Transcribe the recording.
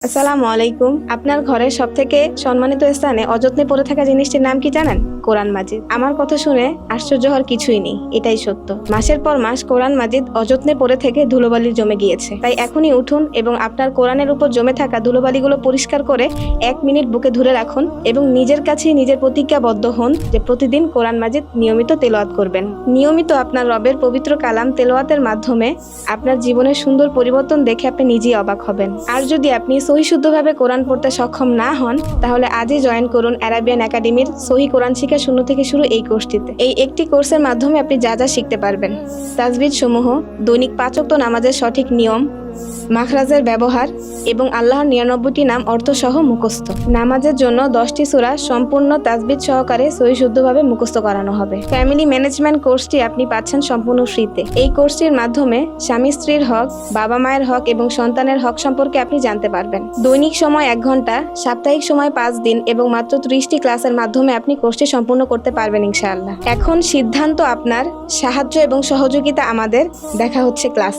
আসসালামু আলাইকুম। আপনার ঘরের সবথেকে সম্মানিত স্থানে অযত্নে পড়ে থাকা জিনিসটির নাম কি জানেন? কোরআন মাজিদ। আমার কথা শুনে আশ্চর্য হওয়ার কিছুই নেই, এটাই সত্য। মাসের পর মাস কোরআন মাজিদ অযত্নে পড়ে থেকে ধুলোবালি জমে গিয়েছে। তাই এখনই উঠুন এবং আপনার কোরআনের উপর জমে থাকা ধুলোবালিগুলো পরিষ্কার করে 1 মিনিট বুকে ধরে রাখুন এবং নিজের কাছেই নিজের প্রতিজ্ঞাবদ্ধ হন যে প্রতিদিন কোরআন মাজিদ নিয়মিত তেলাওয়াত করবেন। নিয়মিত আপনার রবের পবিত্র কালাম তেলাওয়াতের মাধ্যমে আপনার জীবনের সুন্দর পরিবর্তন দেখে আপনি নিজেই অবাক হবেন। আর যদি আপনি সহিশুদ্ধভাবে কোরআন পড়তে সক্ষম না হন, তাহলে আজই জয়েন করুন অ্যারাবিয়ান একাডেমির সহি কোরআন শিক্ষা শূন্য থেকে শুরু এই কোর্সটিতে। এই একটি কোর্সের মাধ্যমে আপনি যা যা শিখতে পারবেন: তাজবিদ সমূহ, দৈনিক 5 ওয়াক্ত নামাজের সঠিক নিয়ম, মাখরাজের ব্যবহার এবং আল্লাহর 99টি নাম অর্থসহ মুখস্থ। নামাজের জন্য 10টি সূরা সম্পূর্ণ তাজবিদ সহকারে সহিশুদ্ধভাবে মুখস্থ করানো হবে। ফ্যামিলি ম্যানেজমেন্ট কোর্সটি আপনি পাচ্ছেন সম্পূর্ণ ফ্রিতে। এই কোর্সটির মাধ্যমে স্বামী স্ত্রীর হক, বাবা মায়ের হক এবং সন্তানের হক সম্পর্কে আপনি জানতে পারবেন। দৈনিক সময় 1 ঘন্টা, সাপ্তাহিক সময় 5 দিন এবং মাত্র 30টি ক্লাসের মাধ্যমে আপনি কোর্সটি সম্পূর্ণ করতে পারবেন ইনশাআল্লাহ। এখন সিদ্ধান্ত আপনার, সাহায্য এবং সহযোগিতা আমাদের। দেখা হচ্ছে ক্লাস।